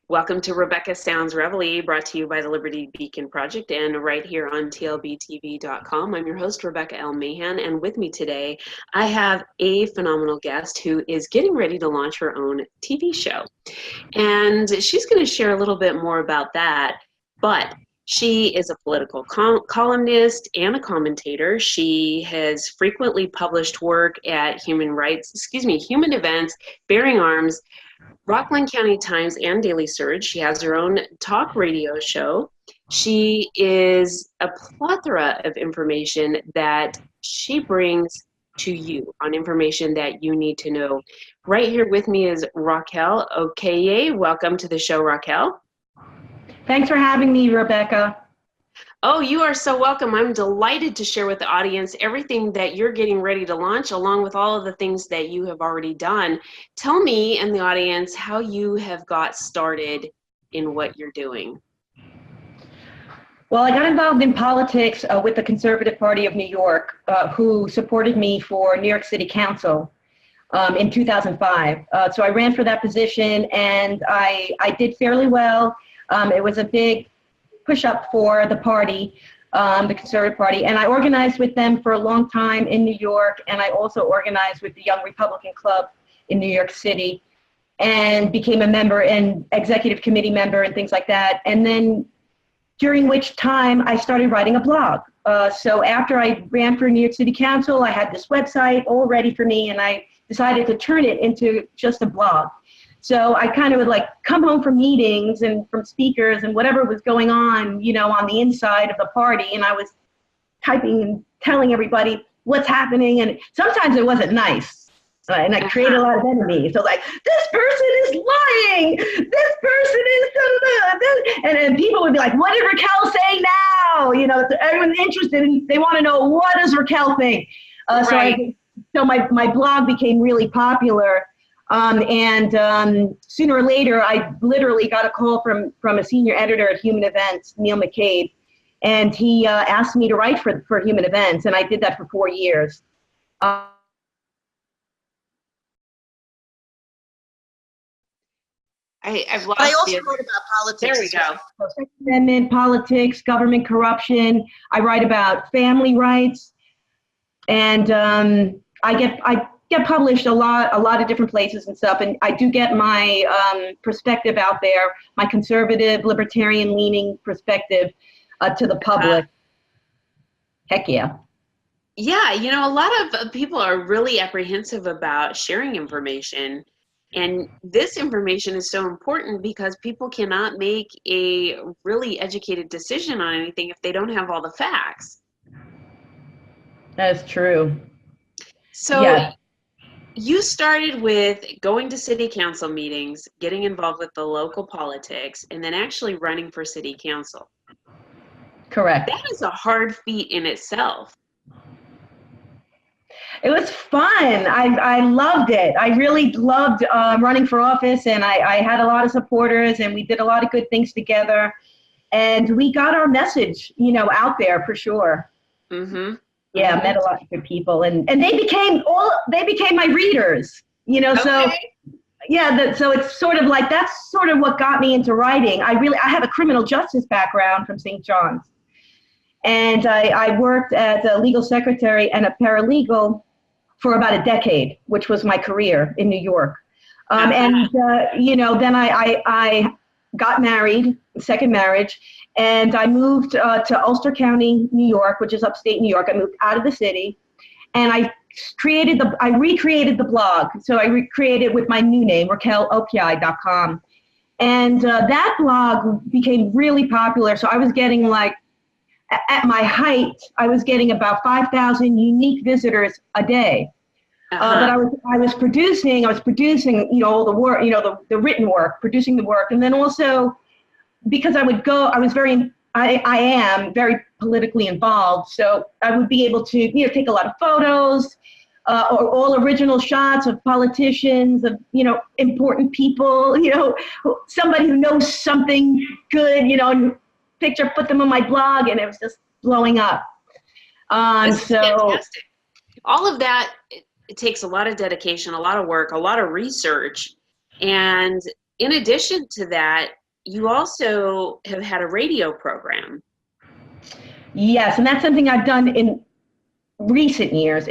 Welcome to Rebecca Sounds Reveille, brought to you by the Liberty Beacon Project and right here on TLBTV.com. I'm your host, Rebecca L. Mahan, and with me today, I have a phenomenal guest who is getting ready to launch her own TV show. And she's going to share a little bit more about that, but she is a political columnist and a commentator. She has frequently published work at human events, bearing arms, Rockland County Times, and Daily Surge. She has her own talk radio show. She is a plethora of information that she brings to you on information that you need to know. Right here with me is Raquel Okyay. Welcome to the show, Raquel. Thanks for having me, Rebecca. Oh, you are so welcome. I'm delighted to share with the audience everything that you're getting ready to launch, along with all of the things that you have already done. Tell me and the audience how you have got started in what you're doing. Well, I got involved in politics with the Conservative Party of New York, who supported me for New York City Council in 2005. So I ran for that position, and I did fairly well. It was a big push-up for the party, the Conservative Party, and I organized with them for a long time in New York, and I also organized with the Young Republican Club in New York City, and became a member and executive committee member and things like that. And then during which time I started writing a blog. So after I ran for New York City Council, I had this website all ready for me, and I decided to turn it into just a blog. So I kind of would like come home from meetings and from speakers and whatever was going on, you know, on the inside of the party. And I was typing and telling everybody what's happening. And sometimes it wasn't nice. And I created a lot of enemies. So like, this person is lying. This person is da-da-da. And people would be like, what is Raquel saying now? You know, everyone's interested and they want to know, what does Raquel think? Right. So my blog became really popular. Sooner or later, I literally got a call from a senior editor at Human Events, Neil McCabe, and he asked me to write for Human Events, and I did that for 4 years. I've lost I also you. wrote about politics. There we go. Second Amendment, politics, government corruption. I write about family rights, and I get published a lot of different places and stuff, and I do get my perspective out there, my conservative, libertarian leaning perspective to the public. Heck yeah. Yeah, you know, a lot of people are really apprehensive about sharing information, and this information is so important because people cannot make a really educated decision on anything if they don't have all the facts. That is true. So yeah. You started with going to city council meetings, getting involved with the local politics, and then actually running for city council. Correct. That is a hard feat in itself. It was fun. I loved it. I really loved running for office, and I had a lot of supporters, and we did a lot of good things together, and we got our message, you know, out there for sure. Mm-hmm. Yeah, met a lot of good people, and they became my readers, you know. Okay. So yeah, so it's sort of like that's sort of what got me into writing. I have a criminal justice background from St. John's, and I worked as a legal secretary and a paralegal for about a decade, which was my career in New York. You know, then I got married, second marriage. And I moved to Ulster County, New York, which is upstate New York. I moved out of the city, and I recreated the blog. So I recreated with my new name, RaquelOkyay.com. And that blog became really popular. So I was getting like, at my height, I was getting about 5,000 unique visitors a day. But I was producing, you know, all the work, you know, the written work, producing the work, and then also, because I am very politically involved, so I would be able to, you know, take a lot of photos, or all original shots of politicians, of, important people, somebody who knows something good, and picture, put them on my blog, and it was just blowing up. This is fantastic. All of that, it takes a lot of dedication, a lot of work, a lot of research. And in addition to that, you also have had a radio program. Yes, and that's something I've done in recent years.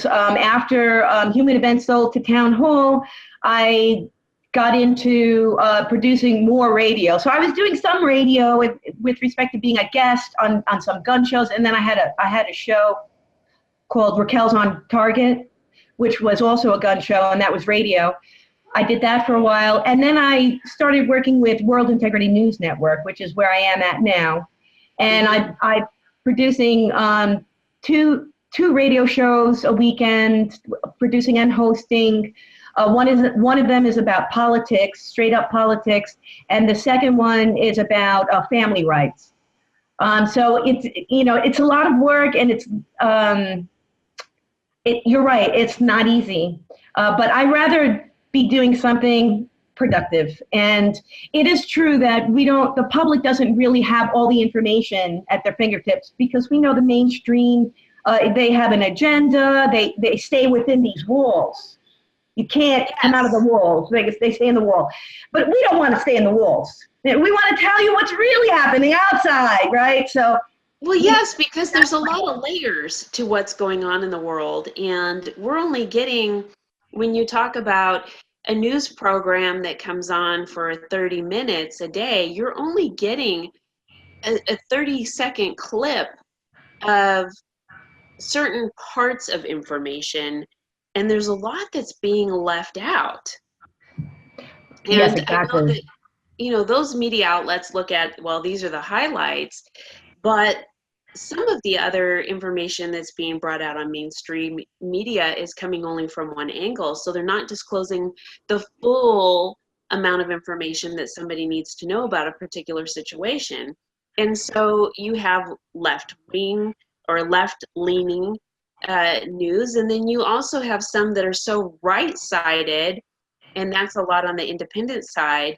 After Human Events sold to Town Hall, I got into producing more radio. So I was doing some radio with respect to being a guest on some gun shows, and then I had a show called Raquel's on Target, which was also a gun show, and that was radio. I did that for a while, and then I started working with World Integrity News Network, which is where I am at now. And I'm producing two radio shows a weekend, producing and hosting. One of them is about politics, straight up politics, and the second one is about family rights. So it's a lot of work, and you're right, it's not easy. But I'd rather be doing something productive. And it is true that the public doesn't really have all the information at their fingertips, because we know the mainstream, they have an agenda, they stay within these walls. You can't come out of the walls, they stay in the wall. But we don't want to stay in the walls. We want to tell you what's really happening outside, right? So. Well, yes, because there's a lot of layers to what's going on in the world. And we're only getting, when you talk about a news program that comes on for 30 minutes a day, you're only getting a 30-second clip of certain parts of information, and there's a lot that's being left out. And yes, exactly. I know that, those media outlets look at, well, these are the highlights, but some of the other information that's being brought out on mainstream media is coming only from one angle. So they're not disclosing the full amount of information that somebody needs to know about a particular situation. And so you have left-wing or left-leaning news, and then you also have some that are so right-sided, and that's a lot on the independent side,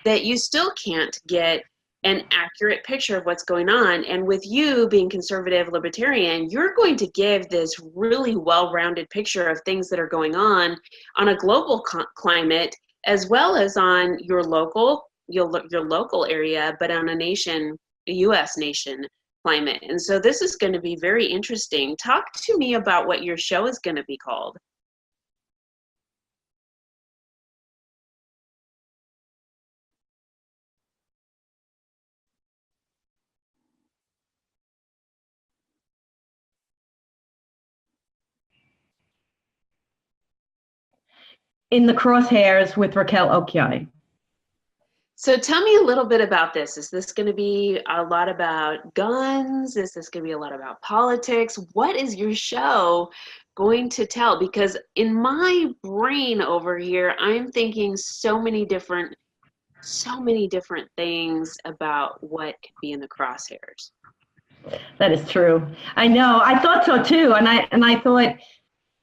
that you still can't get an accurate picture of what's going on. And with you being conservative libertarian, you're going to give this really well-rounded picture of things that are going on a global climate, as well as on your local area, but on a U.S. nation climate. And so this is going to be very interesting. Talk to me about what your show is going to be called. In the Crosshairs with Raquel Okyay. So tell me a little bit about this. Is this going to be a lot about guns? Is this going to be a lot about politics? What is your show going to tell? Because in my brain over here, I'm thinking so many different things about what could be in the crosshairs. That is true. I know. I thought so too, and I thought,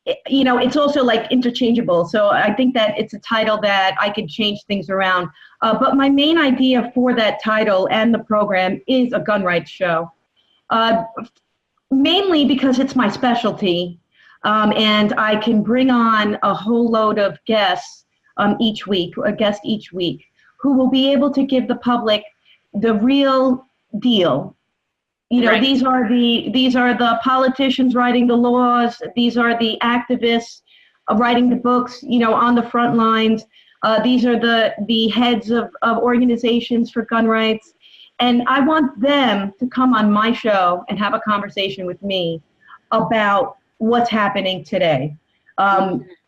it's also like interchangeable. So I think that it's a title that I could change things around. But my main idea for that title and the program is a gun rights show, mainly because it's my specialty, and I can bring on a whole load of guests each week, who will be able to give the public the real deal. Right. These are the politicians writing the laws. These are the activists writing the books, on the front lines. These are the heads of organizations for gun rights. And I want them to come on my show and have a conversation with me about what's happening today.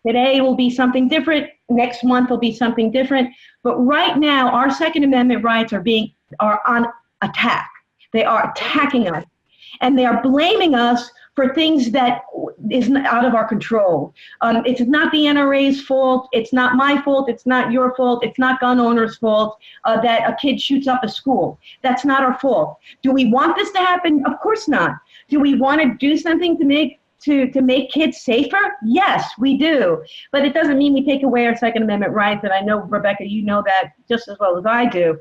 Today will be something different. Next month will be something different. But right now, our Second Amendment rights are on attack. They are attacking us, and they are blaming us for things that is out of our control. It's not the NRA's fault. It's not my fault. It's not your fault. It's not gun owners' fault that a kid shoots up a school. That's not our fault. Do we want this to happen? Of course not. Do we want to do something to make to make kids safer? Yes, we do. But it doesn't mean we take away our Second Amendment rights. And I know, Rebecca, you know that just as well as I do.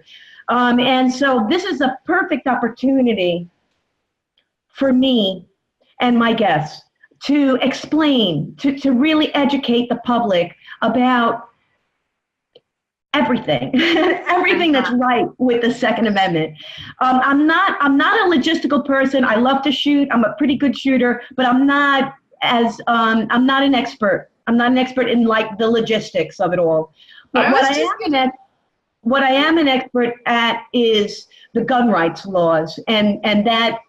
And so this is a perfect opportunity for me and my guests to explain, to really educate the public about everything, everything that's right with the Second Amendment. I'm not a logistical person. I love to shoot. I'm a pretty good shooter, but I'm not an expert. I'm not an expert in like the logistics of it all. But what I am an expert at is the gun rights laws and that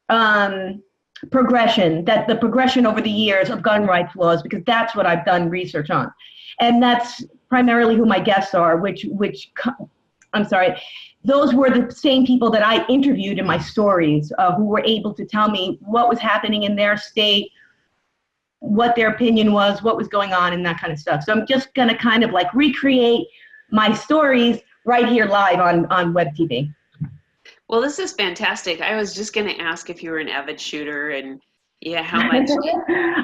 the progression over the years of gun rights laws, because that's what I've done research on. And that's primarily who my guests are, those were the same people that I interviewed in my stories, who were able to tell me what was happening in their state, what their opinion was, what was going on, and that kind of stuff. So I'm just gonna kind of like recreate my stories right here live on web TV. Well, this is fantastic. I was just gonna ask if you were an avid shooter and how much.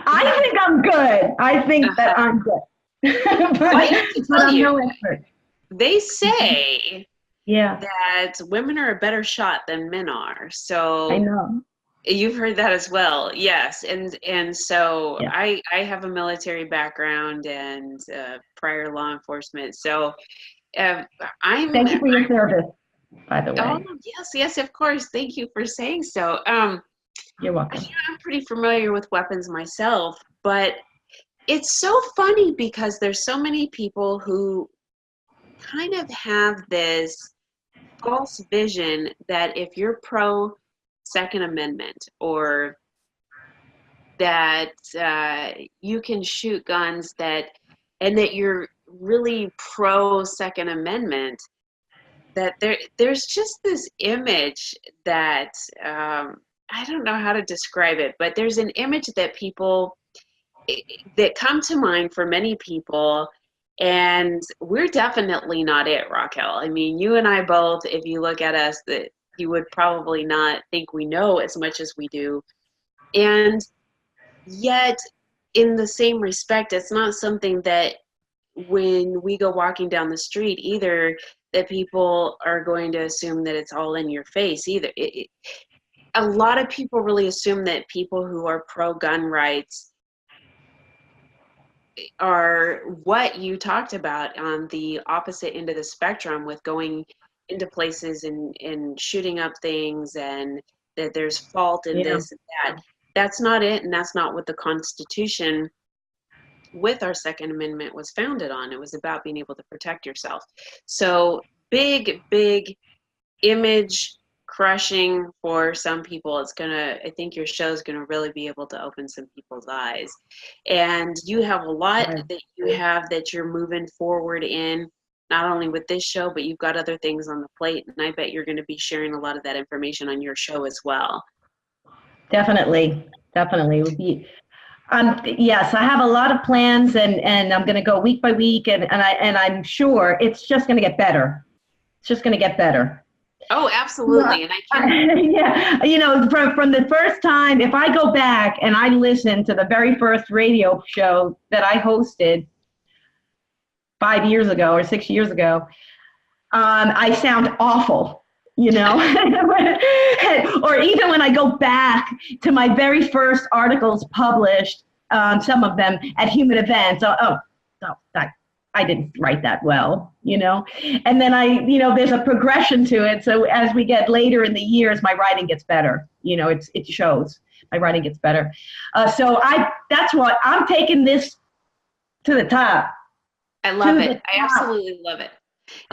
I think I'm good. I think that I'm good. but I have to tell I'm you, no expert. They say that women are a better shot than men are. So I know. You've heard that as well. Yes. And so I have a military background and prior law enforcement. So thank you for your service, by the way. Oh, yes, of course. Thank you for saying so. You're welcome. I'm pretty familiar with weapons myself, but it's so funny because there's so many people who kind of have this false vision that if you're pro Second Amendment or that you can shoot guns and that you're really pro Second Amendment, that there's just this image that I don't know how to describe it, but there's an image that that come to mind for many people, and we're definitely not it, Raquel. I mean, you and I both, if you look at us, that you would probably not think we know as much as we do. And yet, in the same respect, it's not something that when we go walking down the street either, that people are going to assume that it's all in your face either. A lot of people really assume that people who are pro-gun rights are what you talked about on the opposite end of the spectrum, with going into places and shooting up things, and that there's fault in this and that. That's not it, and that's not what the Constitution with our Second Amendment was founded on. It was about being able to protect yourself. So big image crushing for some people. I think your show is gonna really be able to open some people's eyes. And you have a lot that you're moving forward in, not only with this show, but you've got other things on the plate. And I bet you're gonna be sharing a lot of that information on your show as well. Definitely. Yes, I have a lot of plans, and I'm going to go week by week, and I'm sure it's just going to get better. It's just going to get better. Oh, absolutely. And I can from the first time, if I go back and I listen to the very first radio show that I hosted 5 years ago or 6 years ago, I sound awful. Or even when I go back to my very first articles published, some of them at Human Events, I didn't write that well, and then there's a progression to it. So as we get later in the years, my writing gets better. It shows my writing gets better. So that's what I'm taking this to the top. I love it. I absolutely love it.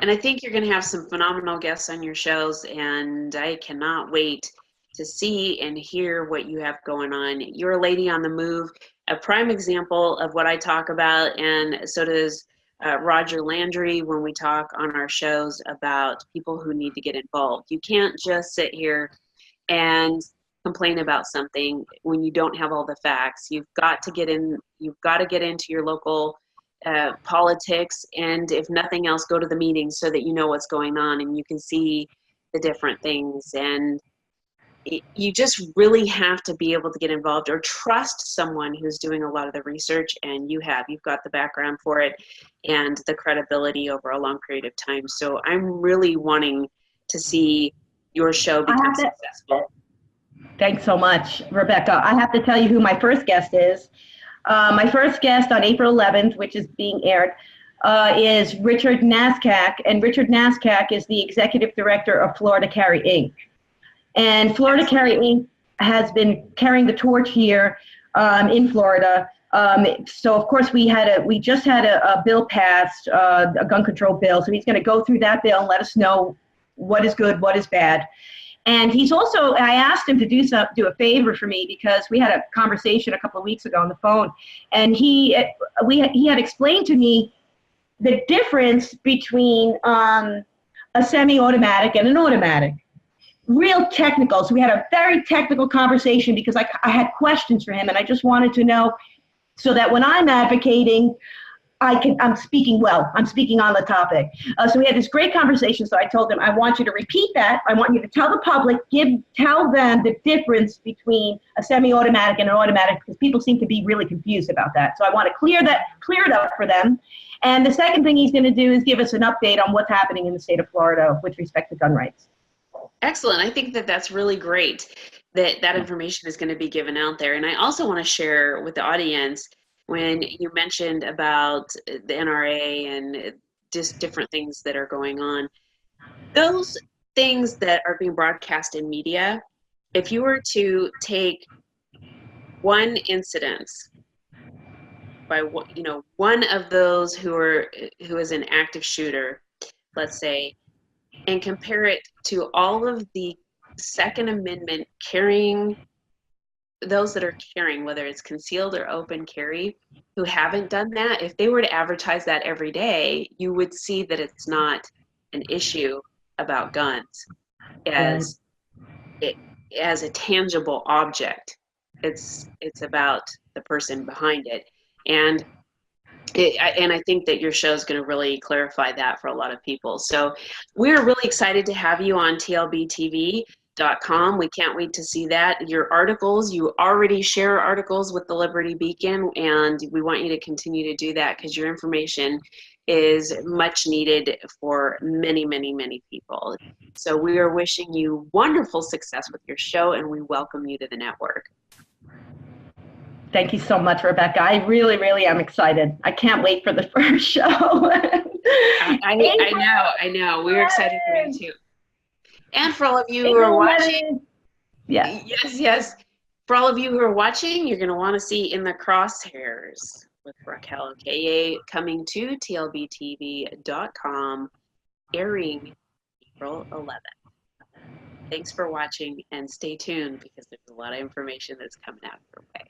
And I think you're going to have some phenomenal guests on your shows, and I cannot wait to see and hear what you have going on. You're a lady on the move, a prime example of what I talk about, and so does Roger Landry when we talk on our shows about people who need to get involved. You can't just sit here and complain about something when you don't have all the facts. You've got to get into your local politics, and if nothing else, go to the meetings so that you know what's going on and you can see the different things. And you just really have to be able to get involved or trust someone who's doing a lot of the research, and you've got the background for it and the credibility over a long period of time. So I'm really wanting to see your show become successful. Thanks so much, Rebecca. I have to tell you who my first guest is. My first guest on April 11th, which is being aired, is Richard Naskak, and Richard Naskak is the executive director of Florida Carry Inc. And Florida Carry Inc. has been carrying the torch here in Florida. So of course we just had a bill passed, a gun control bill. So he's going to go through that bill and let us know what is good, what is bad. And he's also, I asked him to do a favor for me, because we had a conversation a couple of weeks ago on the phone, and he had explained to me the difference between a semi-automatic and an automatic. Real technical. So we had a very technical conversation, because I had questions for him, and I just wanted to know so that when I'm advocating, I'm speaking well. I'm speaking on the topic. So we had this great conversation. So I told him, I want you to repeat that. I want you to tell the public, tell them the difference between a semi-automatic and an automatic, because people seem to be really confused about that. So I want to clear it up for them. And the second thing he's going to do is give us an update on what's happening in the state of Florida with respect to gun rights. Excellent. I think that that's really great that information is going to be given out there. And I also want to share with the audience, when you mentioned about the NRA and just different things that are going on, those things that are being broadcast in media, if you were to take one incidence by one of those who is an active shooter, let's say, and compare it to all of the Second Amendment carrying, those that are carrying, whether it's concealed or open carry, who haven't done that, if they were to advertise that every day, you would see that it's not an issue about guns as a tangible object. It's about the person behind it. And I think that your show is going to really clarify that for a lot of people. So we're really excited to have you on TLBTV.com. We can't wait to see that. Your articles, you already share articles with the Liberty Beacon, and we want you to continue to do that, because your information is much needed for many, many, many people. So we are wishing you wonderful success with your show, and we welcome you to the network. Thank you so much, Rebecca. I really, really am excited. I can't wait for the first show. I know. We're excited for you too. And for all of you who are watching, yes. For all of you who are watching, you're going to want to see In the Crosshairs with Raquel Okyay, coming to TLBTV.com, airing April 11th. Thanks for watching, and stay tuned, because there's a lot of information that's coming out your way.